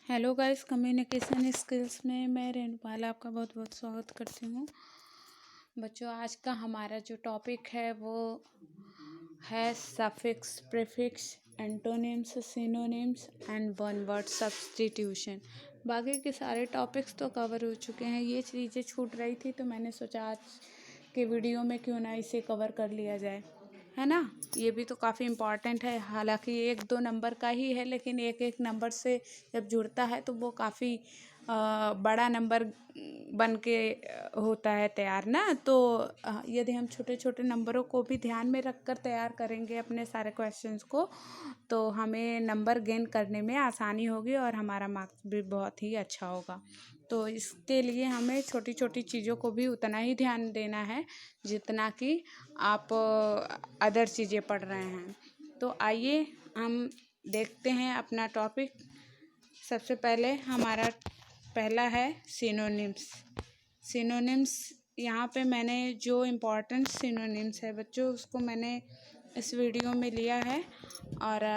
Hello guys, communication skills में मैं रेणुपाल आपका बहुत बहुत स्वागत करती हूँ। बच्चों, आज का हमारा जो टॉपिक है वो है suffix, prefix, antonyms, synonyms and one word substitution. बाकी के सारे टॉपिक्स तो कवर हो चुके हैं। ये चीज़ें छूट रही थी तो मैंने सोचा आज के वीडियो में क्यों ना इसे कवर कर लिया जाए, है ना। ये भी तो काफ़ी इम्पॉर्टेंट है। हालांकि एक दो नंबर का ही है, लेकिन एक एक नंबर से जब जुड़ता है तो वो काफ़ी बड़ा नंबर बन के होता है तैयार ना। तो यदि हम छोटे छोटे नंबरों को भी ध्यान में रख कर तैयार करेंगे अपने सारे क्वेश्चंस को, तो हमें नंबर गेन करने में आसानी होगी और हमारा मार्क्स भी बहुत ही अच्छा होगा। तो इसके लिए हमें छोटी छोटी चीज़ों को भी उतना ही ध्यान देना है जितना कि आप अदर चीज़ें पढ़ रहे हैं। तो आइए हम देखते हैं अपना टॉपिक। सबसे पहले हमारा पहला है सिनोनिम्स। सिनोनिम्स, यहाँ पे मैंने जो इम्पोर्टेंट सिनोनिम्स है बच्चों उसको मैंने इस वीडियो में लिया है, और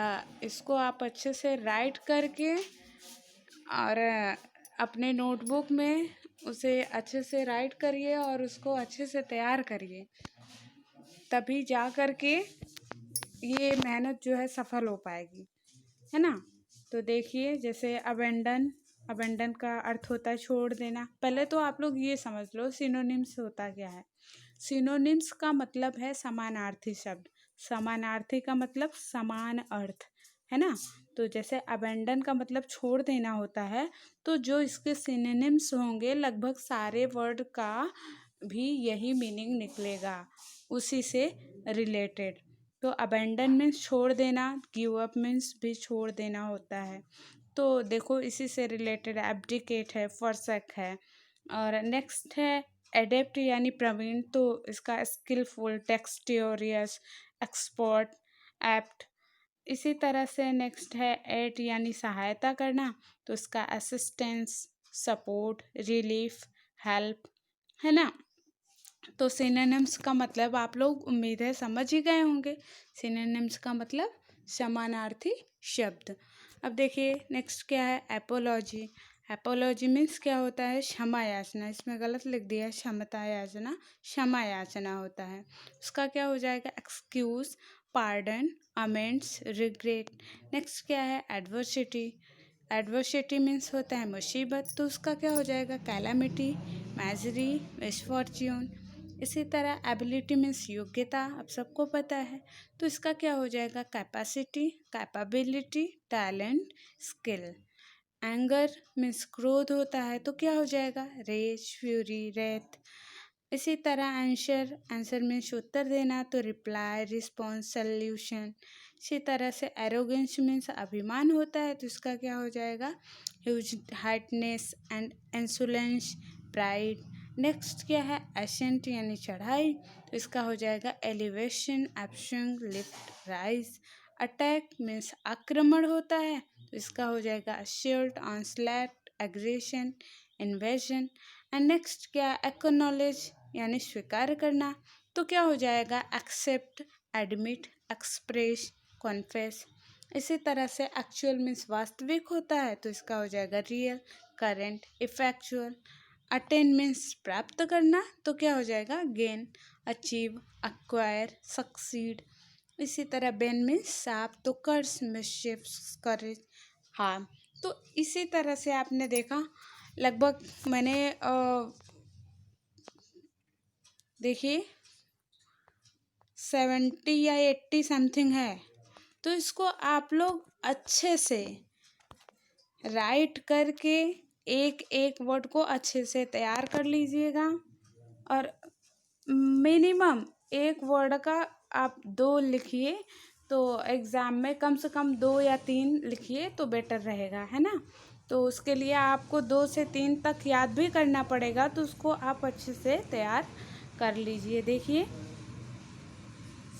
इसको आप अच्छे से राइट करके और अपने नोटबुक में उसे अच्छे से राइट करिए और उसको अच्छे से तैयार करिए, तभी जा कर के ये मेहनत जो है सफल हो पाएगी, है ना। तो देखिए, जैसे अबेंडन का अर्थ होता है छोड़ देना। पहले तो आप लोग ये समझ लो सिनोनिम्स होता क्या है। सिनोनिम्स का मतलब है समानार्थी शब्द। समानार्थी का मतलब समान अर्थ, है ना। तो जैसे अबेंडन का मतलब छोड़ देना होता है, तो जो इसके सिनोनिम्स होंगे लगभग सारे वर्ड का भी यही मीनिंग निकलेगा, उसी से रिलेटेड। तो अबेंडन मीन्स छोड़ देना, गिव अप मीन्स भी छोड़ देना होता है। तो देखो, इसी से रिलेटेड एब्डिकेट है, फॉरसेक है। और नेक्स्ट है एडेप्ट यानी प्रवीण, तो इसका स्किलफुल, टेक्स्टियोरियस, एक्सपर्ट, एप्ट। इसी तरह से नेक्स्ट है एट यानी सहायता करना, तो इसका असिस्टेंस, सपोर्ट, रिलीफ, हेल्प, है ना। तो सिनोनिम्स का मतलब आप लोग उम्मीद है समझ ही गए होंगे। सिनोनिम्स का मतलब समानार्थी शब्द। अब देखिए नेक्स्ट क्या है, एपोलॉजी। एपोलॉजी मीन्स क्या होता है, क्षमा याचना। इसमें गलत लिख दिया है, क्षमता याचना, क्षमा याचना होता है। उसका क्या हो जाएगा, excuse, pardon, amends, regret. Next क्या है, एडवर्सिटी। एडवर्सिटी मीन्स होता है मुसीबत, तो उसका क्या हो जाएगा, कैलामिटी, मैजरी, मिसफॉर्च्यून। इसी तरह एबिलिटी मीन्स योग्यता, अब सबको पता है, तो इसका क्या हो जाएगा, capacity, capability, talent, skill. Anger means क्रोध होता है, तो क्या हो जाएगा, रेज, फ्यूरी, रेथ। इसी तरह आंसर, आंसर मीन्स उत्तर देना, तो रिप्लाई, रिस्पॉन्स, सल्यूशन। इसी तरह से एरोगेंस मीन्स अभिमान होता है, तो इसका क्या हो जाएगा, huge haughtiness and insolence, pride. Next क्या है, एसेंट यानी चढ़ाई, तो इसका हो जाएगा एलिवेशन, एब्संग, लिफ्ट, राइज। अटैक मीन्स आक्रमण होता है, तो इसका हो जाएगा assault, onslaught, aggression, invasion. And next क्या, एक्नॉलेज यानी स्वीकार करना, तो क्या हो जाएगा, एक्सेप्ट, एडमिट, एक्सप्रेस, कॉन्फेस। इसी तरह से एक्चुअल मीन्स वास्तविक होता है, तो इसका हो जाएगा real, current, effectual. Attain means प्राप्त करना, तो क्या हो जाएगा, गेन, अचीव, एक्वायर, सक्सीड। इसी तरह बेन मीन्स साफ, तो कर्स, मिसचिफ, करेज, हार्म। तो इसी तरह से आपने देखा लगभग मैंने देखिए 70 या 80 समथिंग है, तो इसको आप लोग अच्छे से राइट करके एक एक वर्ड को अच्छे से तैयार कर लीजिएगा, और मिनिमम एक वर्ड का आप 2 लिखिए, तो एग्ज़ाम में कम से कम 2 या 3 लिखिए तो बेटर रहेगा, है ना। तो उसके लिए आपको 2 से 3 तक याद भी करना पड़ेगा, तो उसको आप अच्छे से तैयार कर लीजिए। देखिए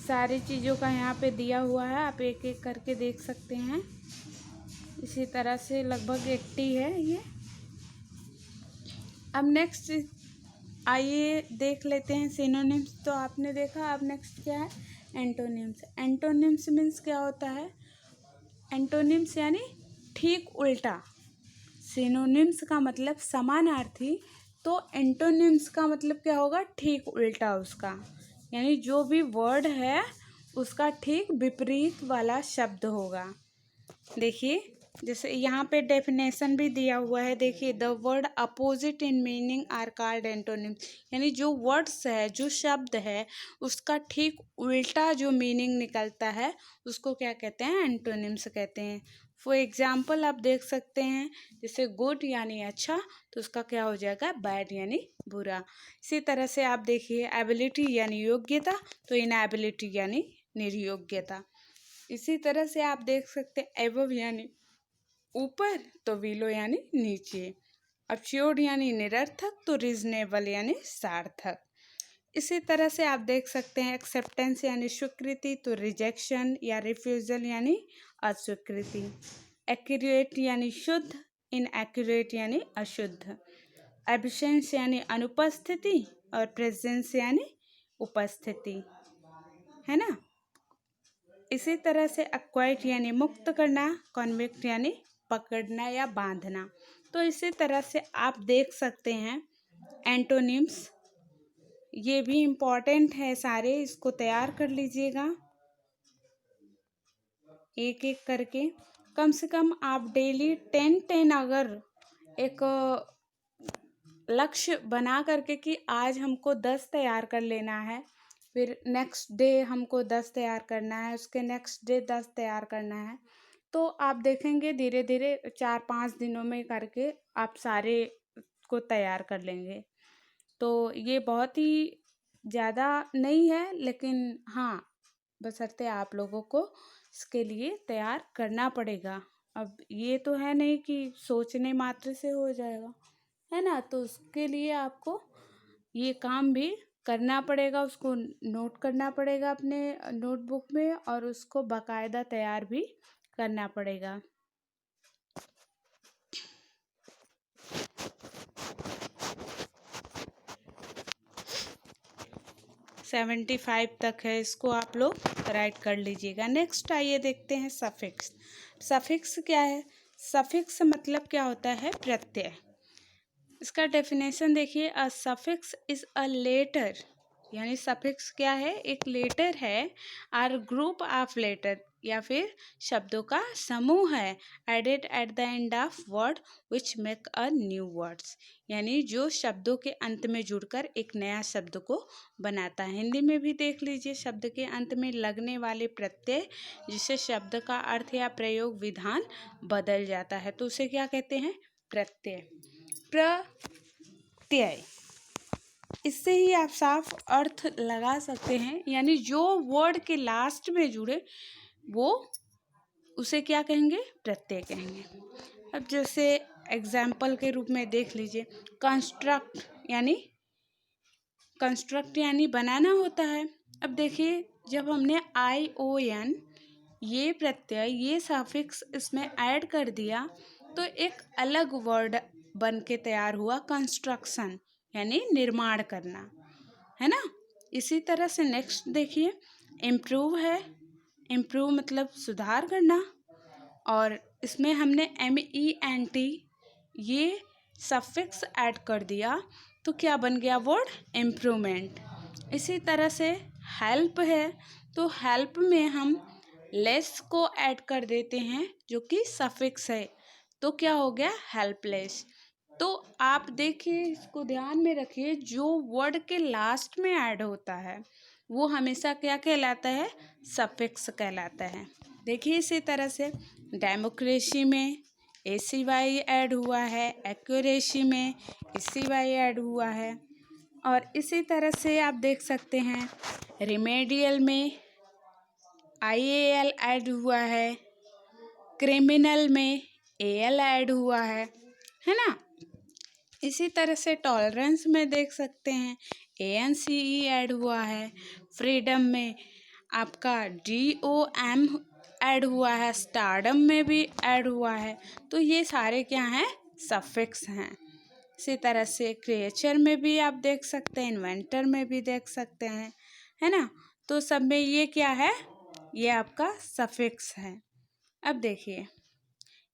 सारी चीज़ों का यहाँ पे दिया हुआ है, आप एक एक करके देख सकते हैं। इसी तरह से लगभग 80 है ये। अब नेक्स्ट आइए देख लेते हैं सिनोनिम्स। तो आपने देखा, अब नेक्स्ट क्या है, एंटोनिम्स। एंटोनिम्स मीन्स क्या होता है, एंटोनिम्स यानी ठीक उल्टा, सिनोनिम्स का मतलब समानार्थी, तो एंटोनिम्स का मतलब क्या होगा, ठीक उल्टा उसका, यानी जो भी वर्ड है उसका ठीक विपरीत वाला शब्द होगा। देखिए जैसे यहाँ पे डेफिनेशन भी दिया हुआ है, देखिए the word opposite in meaning are called antonyms, यानी जो वर्ड्स है, जो शब्द है, उसका ठीक उल्टा जो मीनिंग निकलता है उसको क्या कहते हैं, एंटोनिम्स कहते हैं। फॉर एग्जाम्पल आप देख सकते हैं, जैसे गुड यानी अच्छा, तो उसका क्या हो जाएगा, बैड यानी बुरा। इसी तरह से आप देखिए एबिलिटी यानी योग्यता, तो इनएबिलिटी यानी निर्योग्यता। इसी तरह से आप देख सकते हैं एबव यानी ऊपर, तो विलो यानी नीचे, अब्स्योर्ड यानी निरर्थक, तो रीजनेबल यानी सार्थक। इसी तरह से आप देख सकते हैं एक्सेप्टेंस यानी स्वीकृति, तो रिजेक्शन या रिफ्यूजल यानी अस्वीकृति। एक्यूरेट यानी शुद्ध, इनएक्यूरेट यानी अशुद्ध। एब्सेंस यानी अनुपस्थिति, और प्रेजेंस यानी उपस्थिति, है ना। इसी तरह से एक्वाइट यानी मुक्त करना, कॉन्विक्ट यानी पकड़ना या बांधना। तो इसी तरह से आप देख सकते हैं एंटोनिम्स, ये भी इम्पॉर्टेंट है सारे, इसको तैयार कर लीजिएगा एक एक करके। कम से कम आप डेली 10 अगर एक लक्ष्य बना करके कि आज हमको 10 तैयार कर लेना है, फिर नेक्स्ट डे हमको 10 तैयार करना है, उसके नेक्स्ट डे 10 तैयार करना है, तो आप देखेंगे धीरे धीरे 4-5 दिनों में करके आप सारे को तैयार कर लेंगे। तो ये बहुत ही ज़्यादा नहीं है, लेकिन हाँ बशर्ते आप लोगों को इसके लिए तैयार करना पड़ेगा। अब ये तो है नहीं कि सोचने मात्र से हो जाएगा, है ना, तो उसके लिए आपको ये काम भी करना पड़ेगा, उसको नोट करना पड़ेगा अपने नोटबुक में, और उसको बाकायदा तैयार भी करना पड़ेगा। 75 तक है, इसको आप लोग राइट कर लीजिएगा। नेक्स्ट आइए देखते हैं सफिक्स। सफिक्स क्या है, सफिक्स मतलब क्या होता है, प्रत्यय। इसका डेफिनेशन देखिए, a suffix is a letter, यानी सफिक्स क्या है, एक लेटर है, आर ग्रुप ऑफ लेटर, या फिर शब्दों का समूह है, added at the end of word which make a new words, यानी जो शब्दों के अंत में जुड़कर एक नया शब्द को बनाता है। हिंदी में भी देख लीजिए, शब्द के अंत में लगने वाले प्रत्यय जिससे शब्द का अर्थ या प्रयोग विधान बदल जाता है, तो उसे क्या कहते हैं, प्रत्यय। प्रत्यय, इससे ही आप साफ अर्थ लगा सकते हैं, यानी जो वर्ड के लास्ट में जुड़े वो उसे क्या कहेंगे, प्रत्यय कहेंगे। अब जैसे एग्जाम्पल के रूप में देख लीजिए, कंस्ट्रक्ट यानी बनाना होता है। अब देखिए जब हमने ION ये प्रत्यय, ये सफिक्स इसमें ऐड कर दिया, तो एक अलग वर्ड बन के तैयार हुआ, कंस्ट्रक्शन, यानी निर्माण करना, है ना। इसी तरह से नेक्स्ट देखिए, इम्प्रूव है, इम्प्रूव मतलब सुधार करना, और इसमें हमने MENT ये सफिक्स ऐड कर दिया, तो क्या बन गया वर्ड, इम्प्रूवमेंट। इसी तरह से हेल्प है, तो हेल्प में हम लेस को ऐड कर देते हैं जो कि सफिक्स है, तो क्या हो गया, हेल्पलेस। तो आप देखिए, इसको ध्यान में रखिए, जो वर्ड के लास्ट में ऐड होता है वो हमेशा क्या कहलाता है, सफिक्स कहलाता है। देखिए इसी तरह से डेमोक्रेसी में ACY ऐड हुआ है, एक्यूरेसी में ACY ऐड हुआ है, और इसी तरह से आप देख सकते हैं रिमेडियल में IAL ऐड हुआ है, क्रिमिनल में AL ऐड हुआ है ना। इसी तरह से टॉलरेंस में देख सकते हैं ANCE ऐड हुआ है, फ्रीडम में आपका DOM ऐड हुआ है, स्टारडम में भी ऐड हुआ है, तो ये सारे क्या हैं, सफिक्स हैं। इसी तरह से क्रिएचर में भी आप देख सकते हैं, इन्वेंटर में भी देख सकते हैं, है ना, तो सब में ये क्या है, ये आपका सफिक्स है। अब देखिए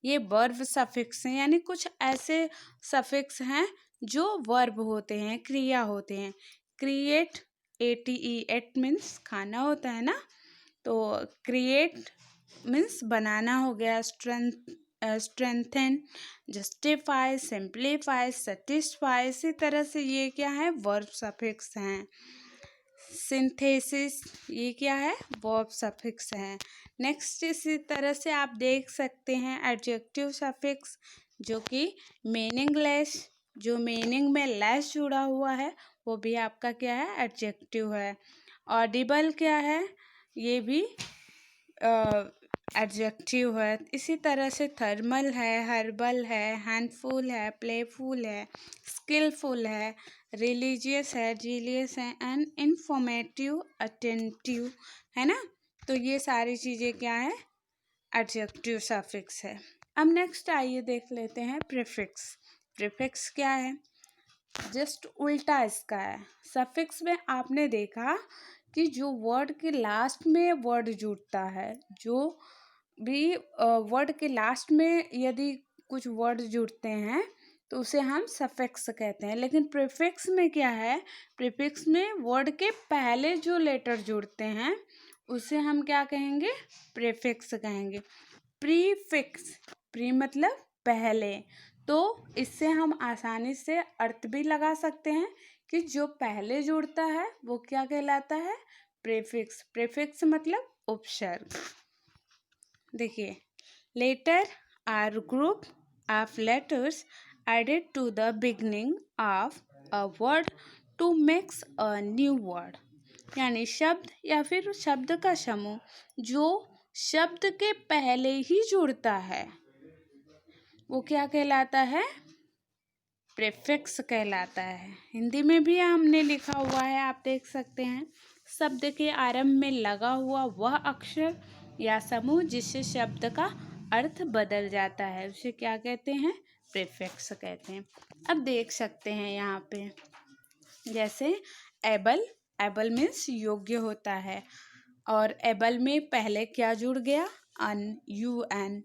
ये वर्ब सफिक्स हैं, यानी कुछ ऐसे सफिक्स हैं जो वर्ब होते हैं, क्रिया होते हैं। क्रिएट, ATE, एट मीन्स खाना होता है ना, तो क्रिएट मीन्स बनाना हो गया। स्ट्रेंथन, जस्टिफाई, सिंप्लीफाई, सेटिस्फाई, इसी तरह से ये क्या है, वर्ब सफिक्स हैं। सिंथेसिस, ये क्या है, वर्ब सफिक्स है। नेक्स्ट इसी तरह से आप देख सकते हैं एडजेक्टिव सफिक्स, जो कि मीनिंगलेस, जो मीनिंग में लेस जुड़ा हुआ है, वो भी आपका क्या है, एडजेक्टिव है। ऑडिबल क्या है, ये भी एडजेक्टिव है। इसी तरह से थर्मल है, हर्बल है, हैंडफुल है, प्लेफुल है, स्किलफुल है, रिलीजियस है, जीलियस है, एंड इंफॉर्मेटिव, अटेंटिव, है ना। तो ये सारी चीज़ें क्या है, एडजेक्टिव सफिक्स है। अब नेक्स्ट आइए देख लेते हैं प्रीफिक्स। प्रीफिक्स क्या है, जस्ट उल्टा इसका है। सफिक्स में आपने देखा कि जो वर्ड के लास्ट में वर्ड जुड़ता है, जो भी वर्ड के लास्ट में यदि कुछ वर्ड जुड़ते हैं तो उसे हम सफिक्स कहते हैं। लेकिन प्रीफिक्स में क्या है, प्रीफिक्स में वर्ड के पहले जो लेटर जुड़ते हैं उसे हम क्या कहेंगे, प्रीफिक्स कहेंगे। प्रीफिक्स, प्री मतलब पहले, तो इससे हम आसानी से अर्थ भी लगा सकते हैं कि जो पहले जुड़ता है वो क्या कहलाता है, प्रीफिक्स। प्रीफिक्स मतलब उपसर्ग। देखिए, letter or group of letters added to the beginning of a word to makes a new word, यानी शब्द या फिर शब्द का समूह जो शब्द के पहले ही जुड़ता है वो क्या कहलाता है, प्रीफिक्स कहलाता है। हिंदी में भी हमने लिखा हुआ है, आप देख सकते हैं, शब्द के आरंभ में लगा हुआ वह अक्षर या समूह जिससे शब्द का अर्थ बदल जाता है उसे क्या कहते हैं, प्रीफिक्स कहते हैं। अब देख सकते हैं यहाँ पे, जैसे एबल, एबल मीन्स योग्य होता है, और एबल में पहले क्या जुड़ गया, UN,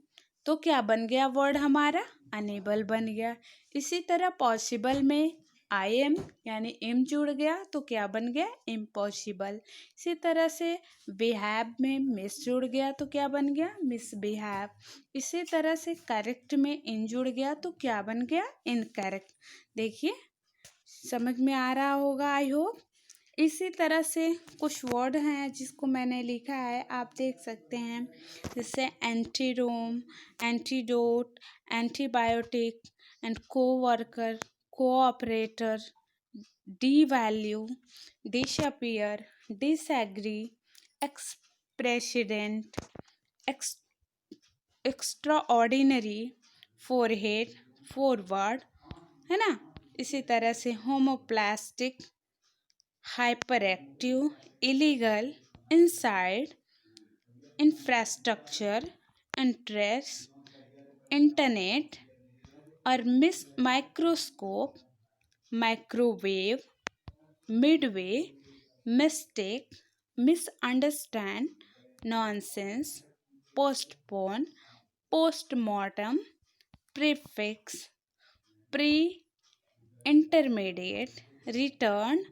तो क्या बन गया वर्ड हमारा, अनेबल बन गया। इसी तरह पॉसिबल में IM यानी एम जुड़ गया तो क्या बन गया, इम्पॉसिबल। इसी तरह से बिहेव में मिस जुड़ गया तो क्या बन गया, मिसबिहेव। इसी तरह से करेक्ट में इन जुड़ गया तो क्या बन गया, इनकरेक्ट। देखिए समझ में आ रहा होगा, आई होप। इसी तरह से कुछ वर्ड हैं जिसको मैंने लिखा है, आप देख सकते हैं, जैसे anteroom, antidote, antibiotic, and coworker, cooperator, devalue, disappear, disagree, ex president, extraordinary, forehead, forward, है ना। इसी तरह से homoplastic, hyperactive, illegal, inside, infrastructure, interest, internet, और microscope, microwave, midway, mistake, misunderstand, nonsense, postpone, postmortem, prefix, pre, intermediate, return,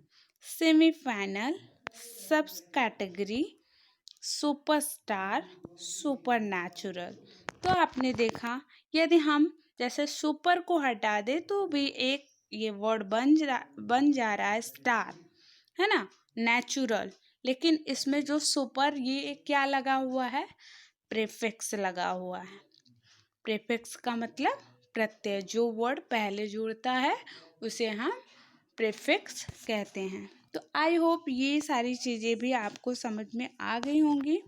semifinal, subcategory, superstar, supernatural. तो आपने देखा, यदि हम जैसे सुपर को हटा दे तो भी एक ये वर्ड बन जा रहा है स्टार, है ना, नेचुरल। लेकिन इसमें जो सुपर, ये क्या लगा हुआ है, प्रीफिक्स लगा हुआ है। प्रीफिक्स का मतलब प्रत्यय, जो वर्ड पहले जुड़ता है उसे हम प्रीफिक्स कहते हैं। तो आई होप ये सारी चीज़ें भी आपको समझ में आ गई होंगी।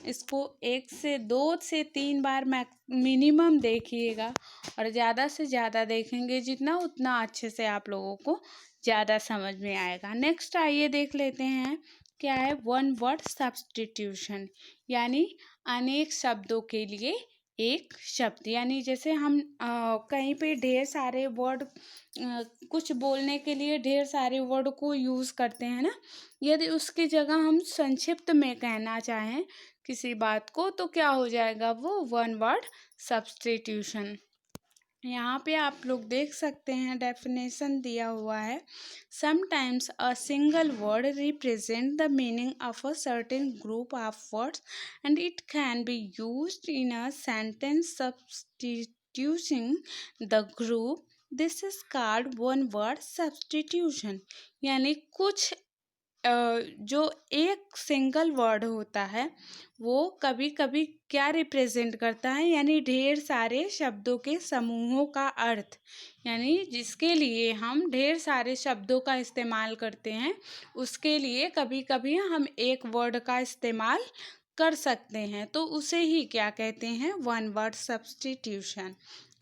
इसको 1 से 2 से 3 बार मिनिमम देखिएगा, और ज़्यादा से ज़्यादा देखेंगे जितना, उतना अच्छे से आप लोगों को ज़्यादा समझ में आएगा। नेक्स्ट आइए देख लेते हैं, क्या है, वन वर्ड सब्स्टिट्यूशन, यानी अनेक शब्दों के लिए एक शब्द। यानी जैसे हम कहीं पे ढेर सारे वर्ड, कुछ बोलने के लिए ढेर सारे वर्ड को यूज़ करते हैं ना, यदि उसकी जगह हम संक्षिप्त में कहना चाहें किसी बात को, तो क्या हो जाएगा वो वन वर्ड सब्स्टिट्यूशन। यहाँ पे आप लोग देख सकते हैं डेफिनेशन दिया हुआ है। Sometimes a single word represent the meaning of a certain group of words and it can be used in a sentence substituting the group. This is called one word substitution. यानी कुछ जो एक single word होता है वो कभी कभी क्या रिप्रेजेंट करता है, यानी ढेर सारे शब्दों के समूहों का अर्थ, यानी जिसके लिए हम ढेर सारे शब्दों का इस्तेमाल करते हैं उसके लिए कभी कभी हम एक वर्ड का इस्तेमाल कर सकते हैं, तो उसे ही क्या कहते हैं, वन वर्ड सब्स्टिट्यूशन।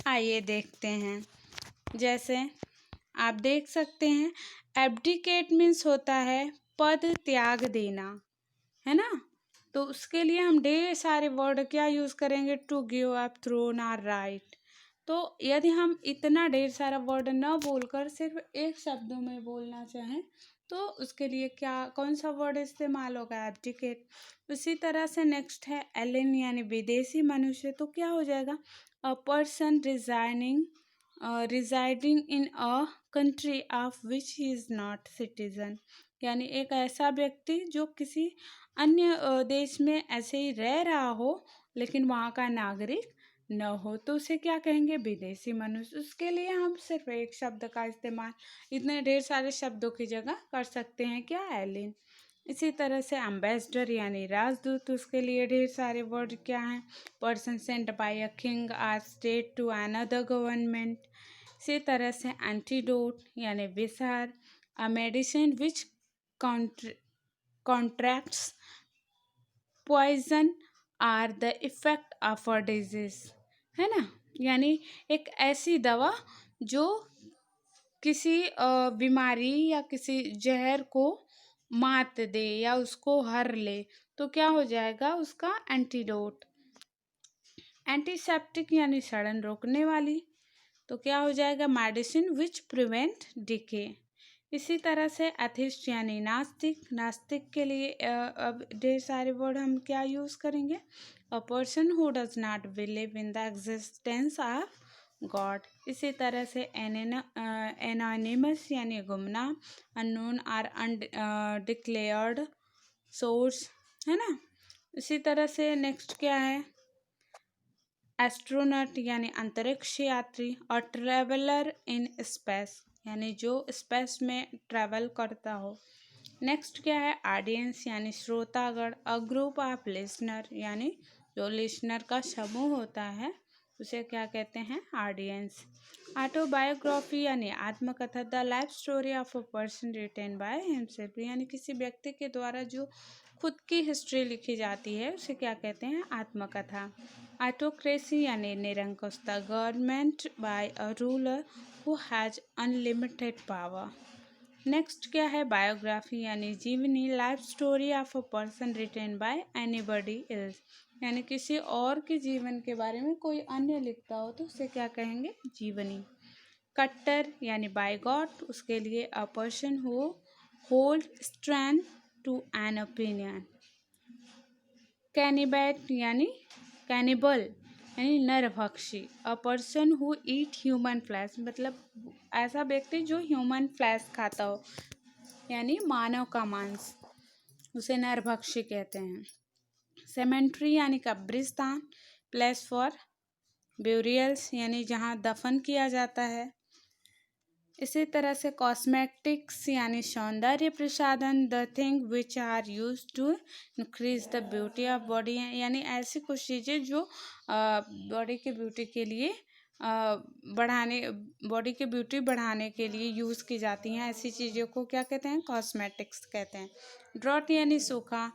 आइए देखते हैं। जैसे आप देख सकते हैं एब्डिकेट मीन्स होता है पद त्याग देना, है ना। तो उसके लिए हम ढेर सारे वर्ड क्या यूज़ करेंगे, to give up, throne or right. तो यदि हम इतना ढेर सारा वर्ड न बोलकर सिर्फ एक शब्दों में बोलना चाहें तो उसके लिए क्या कौन सा वर्ड इस्तेमाल होगा, एब्डिकेट। उसी तरह से नेक्स्ट है एलियन यानी विदेशी मनुष्य। तो क्या हो जाएगा, a person residing in a country of which he is not citizen. यानी एक ऐसा व्यक्ति जो किसी अन्य देश में ऐसे ही रह रहा हो लेकिन वहाँ का नागरिक न हो, तो उसे क्या कहेंगे, विदेशी मनुष्य। उसके लिए हम सिर्फ एक शब्द का इस्तेमाल इतने ढेर सारे शब्दों की जगह कर सकते हैं, क्या, एलियन। इसी तरह से एम्बेसडर यानी राजदूत, उसके लिए ढेर सारे वर्ड क्या हैं, person sent by a king or state to another government. इसी तरह से एंटीडोट यानी विषार, a medicine which contracts poison or the effect of a disease, है ना। यानी एक ऐसी दवा जो किसी बीमारी या किसी जहर को मात दे या उसको हर ले, तो क्या हो जाएगा उसका एंटीडोट। एंटीसेप्टिक यानी सड़न रोकने वाली, तो क्या हो जाएगा, मेडिसिन विच प्रिवेंट डिके। इसी तरह से एथिस्ट यानी नास्तिक, नास्तिक के लिए अब ढेर सारे वर्ड हम क्या यूज़ करेंगे, अ person who does not believe in the existence of God. इसी तरह से एनोनिमस यानी गुमनाम, अननोन आर अनडिक्लेयर्ड सोर्स, है ना। इसी तरह से नेक्स्ट क्या है, एस्ट्रोनॉट यानी अंतरिक्ष यात्री, और ट्रेवलर इन स्पेस यानी जो स्पेस में ट्रैवल करता हो। नेक्स्ट क्या है, ऑडियंस यानी श्रोतागण, अ ग्रुप ऑफ लिसनर यानी जो लिसनर का समूह होता है उसे क्या कहते हैं, ऑडियंस। ऑटोबायोग्राफी यानी आत्मकथा, the life story of a person written by himself, यानी किसी व्यक्ति के द्वारा जो खुद की हिस्ट्री लिखी जाती है उसे क्या कहते हैं, आत्मकथा। ऑटोक्रेसी यानी निरंकुशता, government by a ruler who has unlimited power. Next क्या है, बायोग्राफी यानी जीवनी, life story of a person written by anybody else, यानी किसी और के जीवन के बारे में कोई अन्य लिखता हो तो उसे क्या कहेंगे, जीवनी। कट्टर यानी बाय गॉड, उसके लिए a person who hold strength to an opinion. कैनिबैट यानी कैनिबल यानी नरभक्षी, a person who eat human flesh, मतलब ऐसा व्यक्ति जो ह्यूमन फ्लैश खाता हो यानी मानव का मांस, उसे नरभक्षी कहते हैं। सेमेंट्री यानी कब्रिस्तान, प्लेस फॉर ब्यूरियल्स यानी जहाँ दफन किया जाता है। इसी तरह से कॉस्मेटिक्स यानी सौंदर्य प्रसाधन, the thing which are use to increase the beauty of body, यानी ऐसी कुछ चीज़ें जो बॉडी की ब्यूटी के लिए बढ़ाने बॉडी की ब्यूटी बढ़ाने के लिए यूज़ की जाती हैं, ऐसी चीज़ों को क्या कहते हैं, कॉस्मेटिक्स कहते हैं। ड्रॉट यानी सूखा,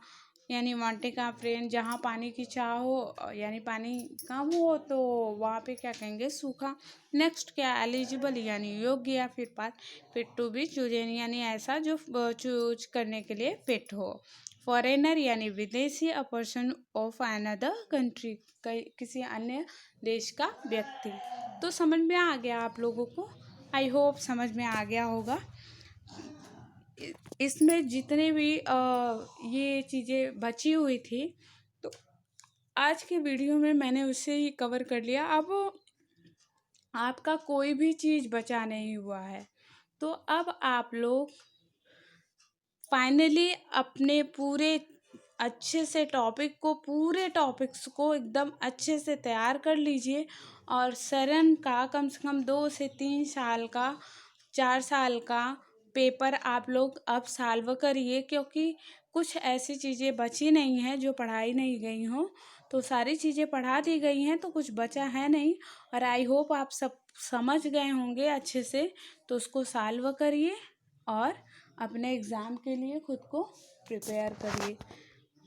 यानी वांटिंग ऑफ रेन, जहाँ पानी की चाह हो यानी पानी कम हो तो वहाँ पे क्या कहेंगे, सूखा। नेक्स्ट क्या, एलिजिबल यानी योग्य या फिर पास, फिट टू बी चूजन यानी ऐसा जो चूज करने के लिए फिट हो। फॉरेनर यानी विदेशी, a person of another country, किसी अन्य देश का व्यक्ति। तो समझ में आ गया आप लोगों को, आई होप समझ में आ गया होगा। इसमें जितने भी ये चीज़ें बची हुई थी तो आज की वीडियो में मैंने उसे ही कवर कर लिया। अब आपका कोई भी चीज़ बचा नहीं हुआ है, तो अब आप लोग फाइनली अपने पूरे अच्छे से पूरे टॉपिक्स को एकदम अच्छे से तैयार कर लीजिए। और सरण का कम से कम 2 से 3 साल का, 4 साल का पेपर आप लोग अब सॉल्व करिए, क्योंकि कुछ ऐसी चीज़ें बची नहीं हैं जो पढ़ाई नहीं गई हों। तो सारी चीज़ें पढ़ा दी गई हैं, तो कुछ बचा है नहीं। और आई होप आप सब समझ गए होंगे अच्छे से। तो उसको सॉल्व करिए और अपने एग्ज़ाम के लिए खुद को प्रिपेयर करिए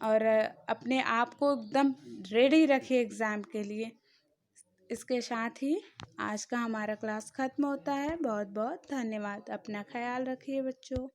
और अपने आप को एकदम रेडी रखिए एग्ज़ाम के लिए। इसके साथ ही आज का हमारा क्लास ख़त्म होता है। बहुत बहुत धन्यवाद। अपना ख्याल रखिए बच्चों।